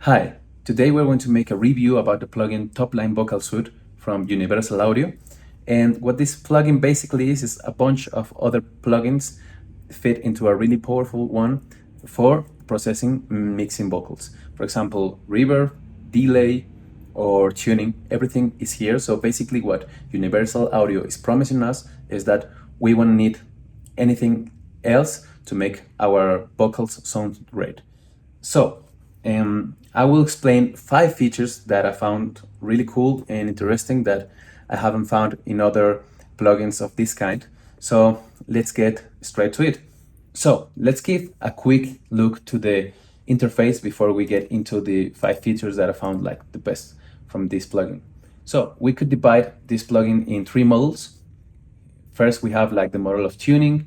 Hi, today we're going to make a review about the plugin Topline Vocal Suite from Universal Audio. And what this plugin basically is a bunch of other plugins fit into a really powerful one for processing mixing vocals. For example, reverb, delay, or tuning, everything is here. So basically what Universal Audio is promising us is that we won't need anything else to make our vocals sound great. So, I will explain 5 features that I found really cool and interesting that I haven't found in other plugins of this kind. So let's get straight to it. So let's give a quick look to the interface before we get into the 5 features that I found like the best from this plugin. So we could divide this plugin in 3 models. First, we have like the model of tuning,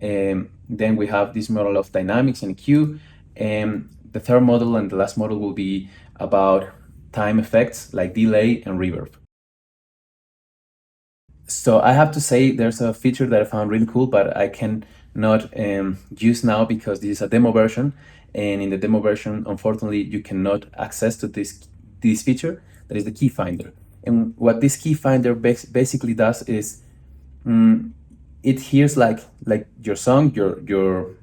then we have this model of dynamics and EQ, and the third model and the last model will be about time effects like delay and reverb. So I have to say there's a feature that I found really cool, but I cannot use now because this is a demo version, and in the demo version, unfortunately, you cannot access to this feature. That is the key finder. And what this key finder basically does is it hears like your song, your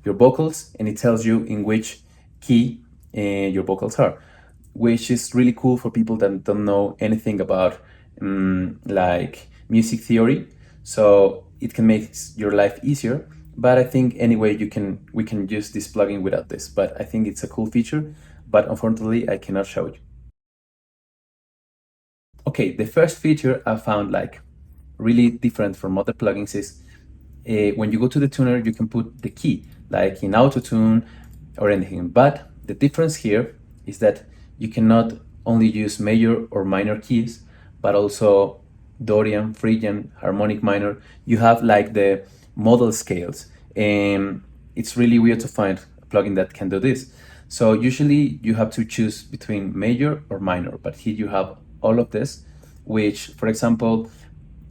vocals, and it tells you in which key your vocals are, which is really cool for people that don't know anything about like music theory. So it can make your life easier. But I think anyway we can use this plugin without this. But I think it's a cool feature. But unfortunately, I cannot show you. Okay, the first feature I found like really different from other plugins is when you go to the tuner, you can put the key, like in auto tune or anything. But the difference here is that you cannot only use major or minor keys, but also Dorian, Phrygian, harmonic minor. You have like the modal scales, and it's really weird to find a plugin that can do this. So usually you have to choose between major or minor, but here you have all of this, which, for example,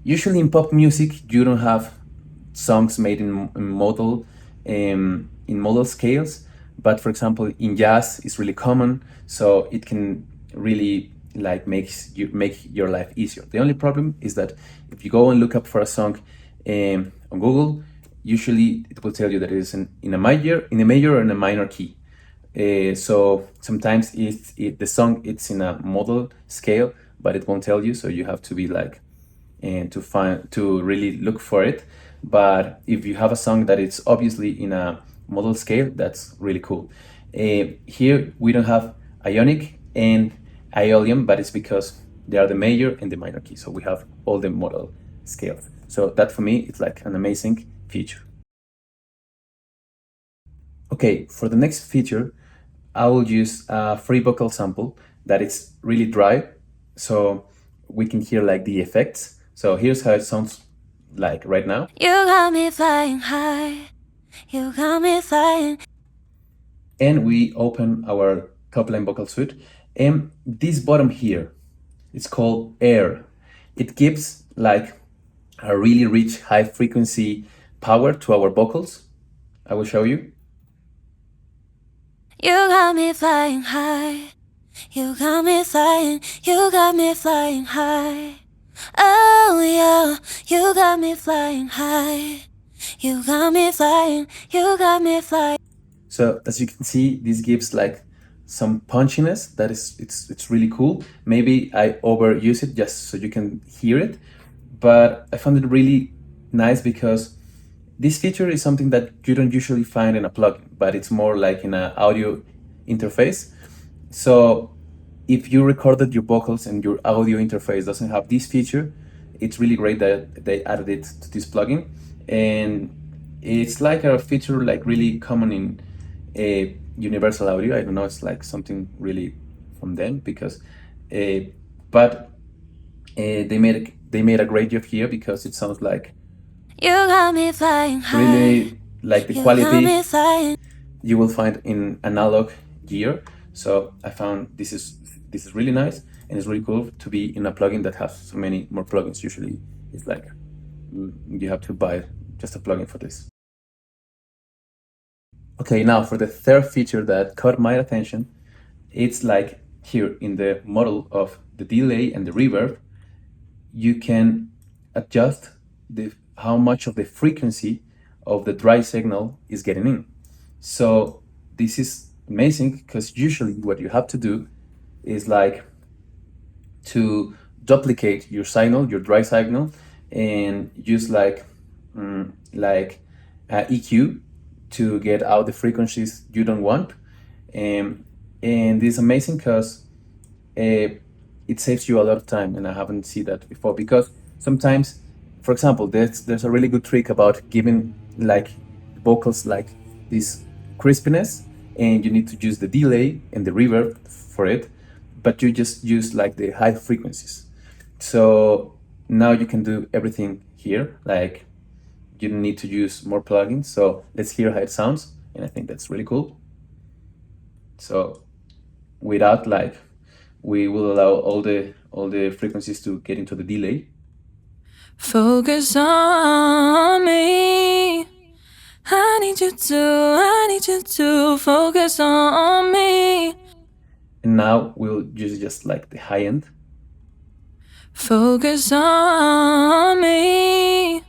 usually in pop music you don't have songs made in modal scales, but for example in jazz it's really common, so it can really like make your life easier. The only problem is that if you go and look up for a song on Google, usually it will tell you that it is in a major or in a minor key. So sometimes the song it's in a modal scale, but it won't tell you, so you have to be like to really look for it. But if you have a song that it's obviously in a modal scale, that's really cool. Here we don't have ionic and Aeolian, but it's because they are the major and the minor key, so we have all the modal scales. So that for me it's like an amazing feature. Okay, for the next feature I will use a free vocal sample that is really dry, so we can hear like the effects. So here's how it sounds like right now. You got me flying high. You got me flying. And we open our Topline Vocal Suite, and this bottom here, it's called air. It gives like a really rich high frequency power to our vocals. I will show you. You got me flying high. You got me flying. You got me flying high. Oh yeah, you got me flying high. You got me flying. You got me flying. So as you can see, this gives like some punchiness that is it's really cool. Maybe I overuse it just so you can hear it, but I found it really nice because this feature is something that you don't usually find in a plugin, but it's more like in an audio interface. So if you recorded your vocals and your audio interface doesn't have this feature, it's really great that they added it to this plugin. And it's like a feature like really common in a Universal Audio. I don't know, it's like something really from them because but they made a great job here because it sounds like You got me flying high. really like the You got me quality flying. you will find in analog gear. So I found this is really nice, and it's really cool to be in a plugin that has so many more plugins. Usually it's like you have to buy just a plugin for this. Okay, now for the third feature that caught my attention, it's like here in the model of the delay and the reverb, you can adjust how much of the frequency of the dry signal is getting in. So this is amazing because usually what you have to do is like to duplicate your signal, your dry signal, and use like EQ to get out the frequencies you don't want. And this is amazing because it saves you a lot of time, and I haven't seen that before. Because sometimes, for example, there's a really good trick about giving like vocals like this crispiness, and you need to use the delay and the reverb for it, but you just use like the high frequencies. So now you can do everything here, like you don't need to use more plugins. So let's hear how it sounds, and I think that's really cool. So without like, we will allow all the frequencies to get into the delay. Focus on me. I need you to focus on me. And now we'll use just like the high end. Focus on me.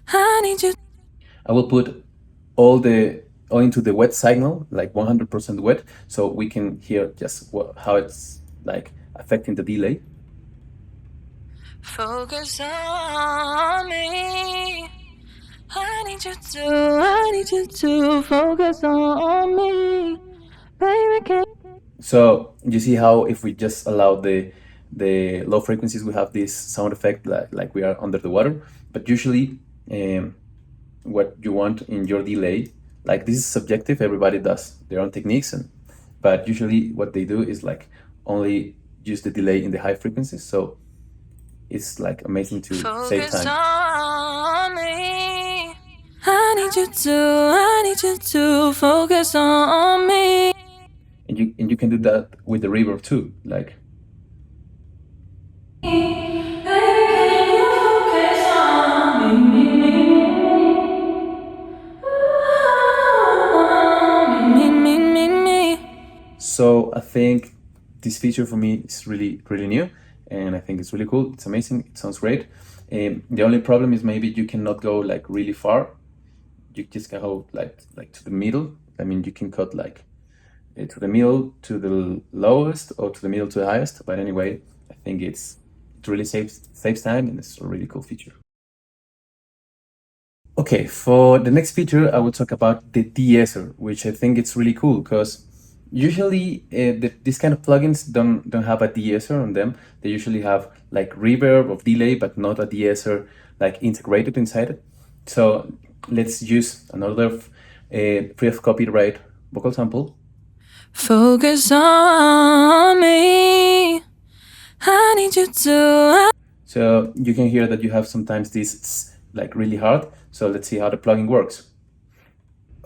I need you. I will put all into the wet signal, like 100% wet, so we can hear just how it's like affecting the delay. Focus on me. I need you to focus on me. Baby, can. So you see how if we just allow the low frequencies, we have this sound effect like we are under the water. But usually what you want in your delay, like this is subjective, everybody does their own techniques, but usually what they do is like only use the delay in the high frequencies. So it's like amazing to save Focus time. on me. I need you to focus on me. And you can do that with the reverb too, like. So I think this feature for me is really, really new, and I think it's really cool. It's amazing. It sounds great. The only problem is maybe you cannot go like really far. You just can go like to the middle. I mean, you can cut like to the middle to the lowest or to the middle to the highest. But anyway, I think it really saves time, and it's a really cool feature. Okay, for the next feature, I will talk about the De-Esser, which I think it's really cool because usually these kind of plugins don't have a De-Esser on them. They usually have like reverb or delay, but not a De-Esser like integrated inside it. So let's use another free of copyright vocal sample. Focus on me. I need you to. So you can hear that you have sometimes this like really hard. So let's see how the plugin works.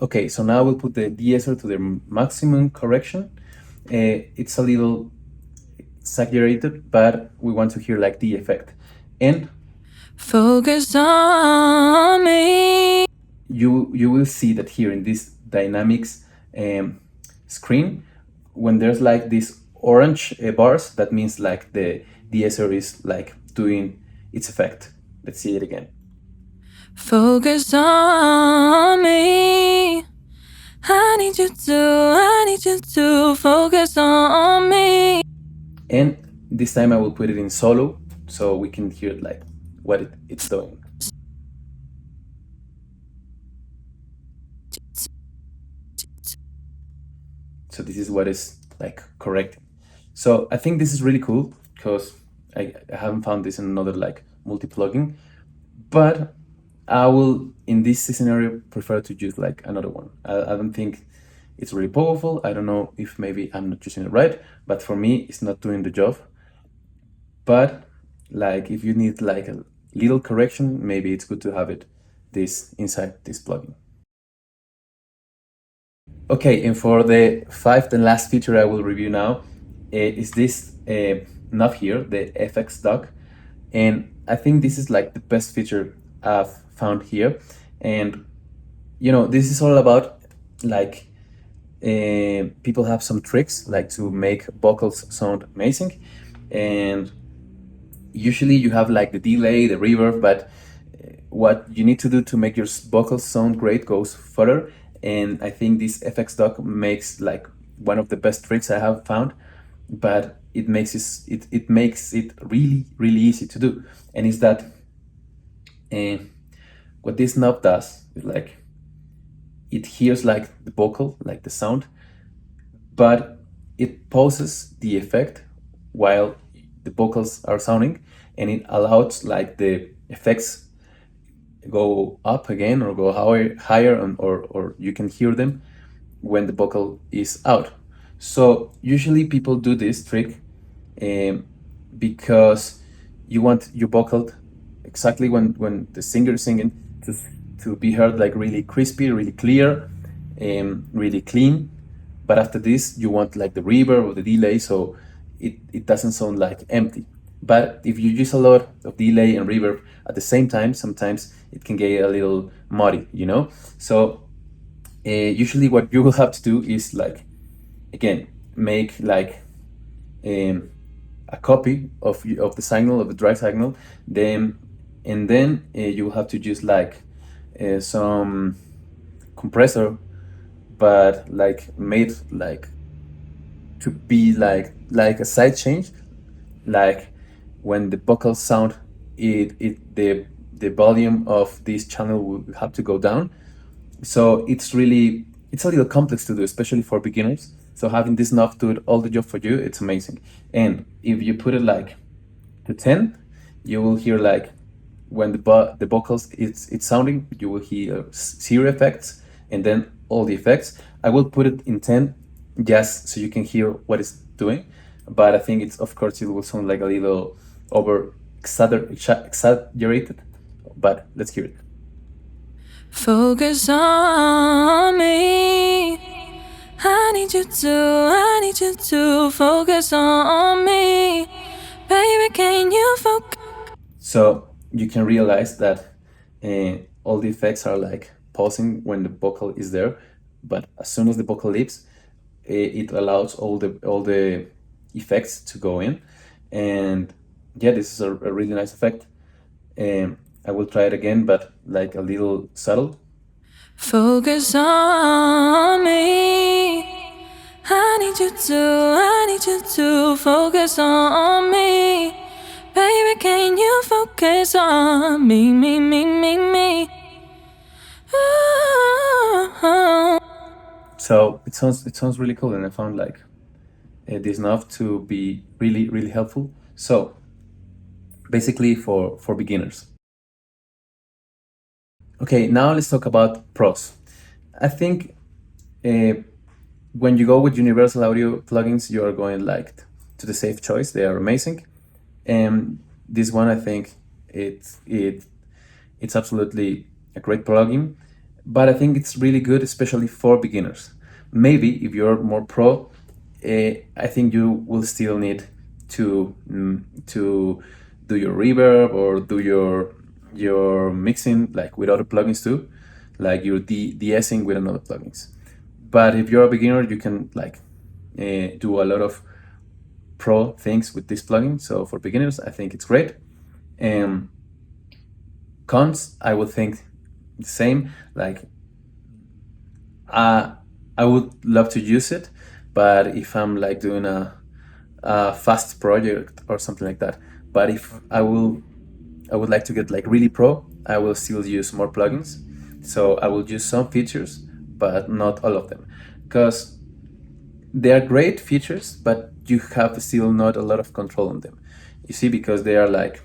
Okay, so now we'll put the De-Esser to the maximum correction. It's a little exaggerated, but we want to hear like the effect. And focus on me. You will see that here in this dynamics screen, when there's like these orange bars, that means like the De-Esser is like doing its effect. Let's see it again. Focus on me. I need you to focus on me. And this time I will put it in solo so we can hear like what it's doing. So this is what is like correct. So I think this is really cool because I haven't found this in another like multi-plugin, but I will, in this scenario, prefer to use like another one. I don't think it's really powerful. I don't know if maybe I'm not using it right, but for me, it's not doing the job. But like if you need like a little correction, maybe it's good to have it inside this plugin. Okay, and for the fifth and last feature I will review now is this knob here, the FX dock. And I think this is like the best feature I've found here. And you know, this is all about like people have some tricks like to make vocals sound amazing, and usually you have like the delay, the reverb, but what you need to do to make your vocals sound great goes further. And I think this FX dock makes like one of the best tricks I have found, but it makes it really easy to do. And is that what this knob does is like it hears like the vocal, like the sound, but it pauses the effect while the vocals are sounding, and it allows like the effects go up again or go higher, or you can hear them when the vocal is out. So usually people do this trick because you want your vocal exactly when the singer is singing to be heard like really crispy, really clear, really clean. But after this, you want like the reverb or the delay, so it doesn't sound like empty. But if you use a lot of delay and reverb at the same time, sometimes it can get a little muddy, you know? So usually what you will have to do is like, again, make like a copy of the signal, of the dry signal, and then you will have to use like some compressor, but like made like to be like a side change, like when the vocals sound, the volume of this channel will have to go down. So it's a little complex to do, especially for beginners. So having this knob do it all the job for you, it's amazing. And if you put it like to 10, you will hear like when the vocals it's sounding, you will hear zero effects and then all the effects. I will put it in 10 just so you can hear what it's doing, but I think it's, of course, it will sound like a little over exaggerated, but let's hear it. Focus on me. I need you to focus on me. Baby, can you focus? So you can realize that all the effects are like pausing when the vocal is there, but as soon as the vocal leaves, it allows all the effects to go in. And yeah, this is a really nice effect. I will try it again, but like a little subtle. Focus on me. I need you to focus on me. Baby, can you focus on me, me? Ooh. So it sounds really cool, and I found like this knob to be really helpful. So basically for beginners. Okay, now let's talk about pros. I think when you go with Universal Audio plugins, you are going like to the safe choice. They are amazing, and this one, I think it's absolutely a great plugin. But I think it's really good, especially for beginners. Maybe if you're more pro, I think you will still need to do your reverb or do your mixing like with other plugins too, like your de-essing with another plugins. But if you're a beginner, you can like do a lot of pro things with this plugin. So for beginners, I think it's great. Cons, I would think the same. Like I would love to use it, but if I'm like doing a fast project or something like that. But if I would like to get like really pro, I will still use more plugins. So I will use some features, but not all of them, because they are great features, but you have still not a lot of control on them. You see, because they are like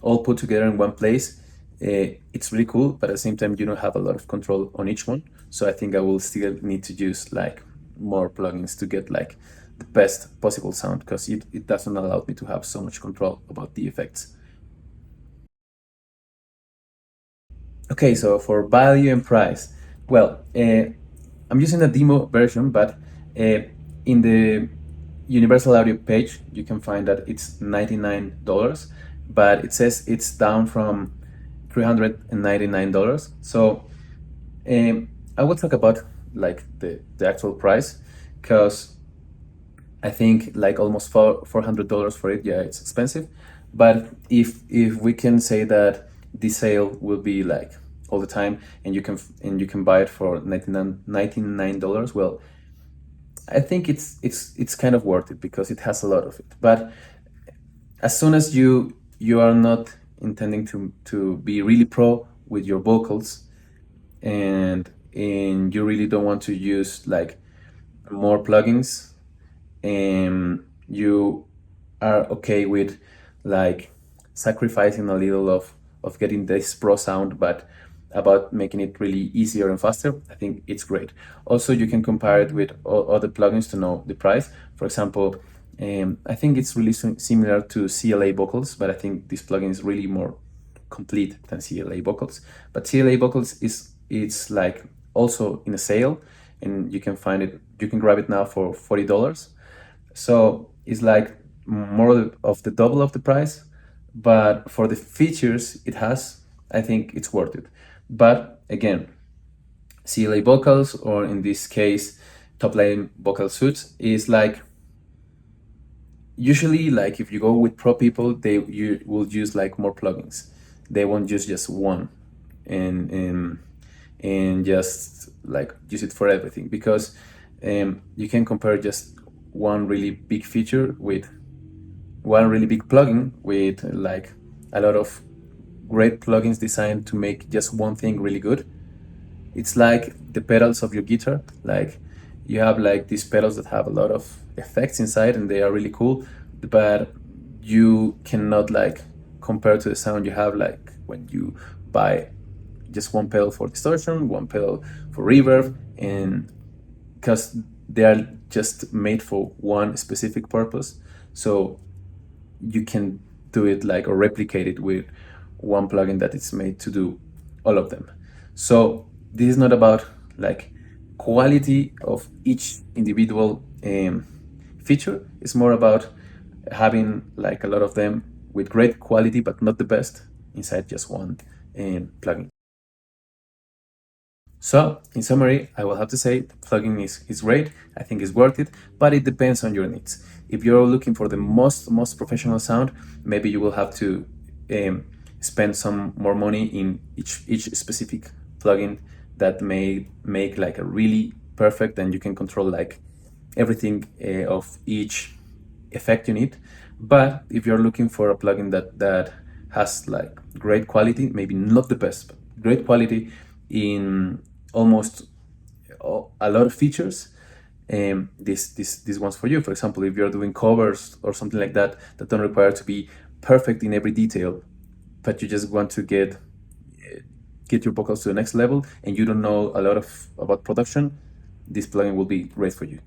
all put together in one place. It's really cool, but at the same time, you don't have a lot of control on each one. So I think I will still need to use like more plugins to get like the best possible sound, because it doesn't allow me to have so much control about the effects. Okay, so for value and price, well, I'm using a demo version, but in the Universal Audio page, you can find that it's $99, but it says it's down from $399. So I will talk about like the actual price, because I think like almost $400 for it. Yeah, it's expensive, but if we can say that the sale will be like all the time, and you can buy it for $99, well, I think it's kind of worth it because it has a lot of it. But as soon as you are not intending to be really pro with your vocals, and you really don't want to use like more plugins, and you are okay with like sacrificing a little of getting this pro sound, but about making it really easier and faster, I think it's great. Also, you can compare it with other plugins to know the price. For example, I think it's really similar to CLA vocals, but I think this plugin is really more complete than CLA vocals. But CLA vocals it's like also in a sale, and you can find it, you can grab it now for $40. So it's like more of the double of the price, but for the features it has, I think it's worth it. But again, CLA vocals, or in this case, Topline vocal suits, is like usually like if you go with pro people, you will use like more plugins. They won't use just one, and just like use it for everything, because you can compare just one really big feature with one really big plugin with like a lot of great plugins designed to make just one thing really good. It's like the pedals of your guitar. Like you have like these pedals that have a lot of effects inside, and they are really cool, but you cannot like compare to the sound you have like when you buy just one pedal for distortion, one pedal for reverb, and because they are just made for one specific purpose. So you can do it like or replicate it with one plugin that is made to do all of them. So this is not about like quality of each individual feature. It's more about having like a lot of them with great quality, but not the best inside just one plugin. So in summary, I will have to say the plugin is great. I think it's worth it, but it depends on your needs. If you're looking for the most professional sound, maybe you will have to spend some more money in each specific plugin that may make like a really perfect, and you can control like everything of each effect you need. But if you're looking for a plugin that has like great quality, maybe not the best, but great quality in almost a lot of features, this one's for you. For example, if you're doing covers or something like that don't require to be perfect in every detail, but you just want to get your vocals to the next level, and you don't know a lot about production, this plugin will be great for you.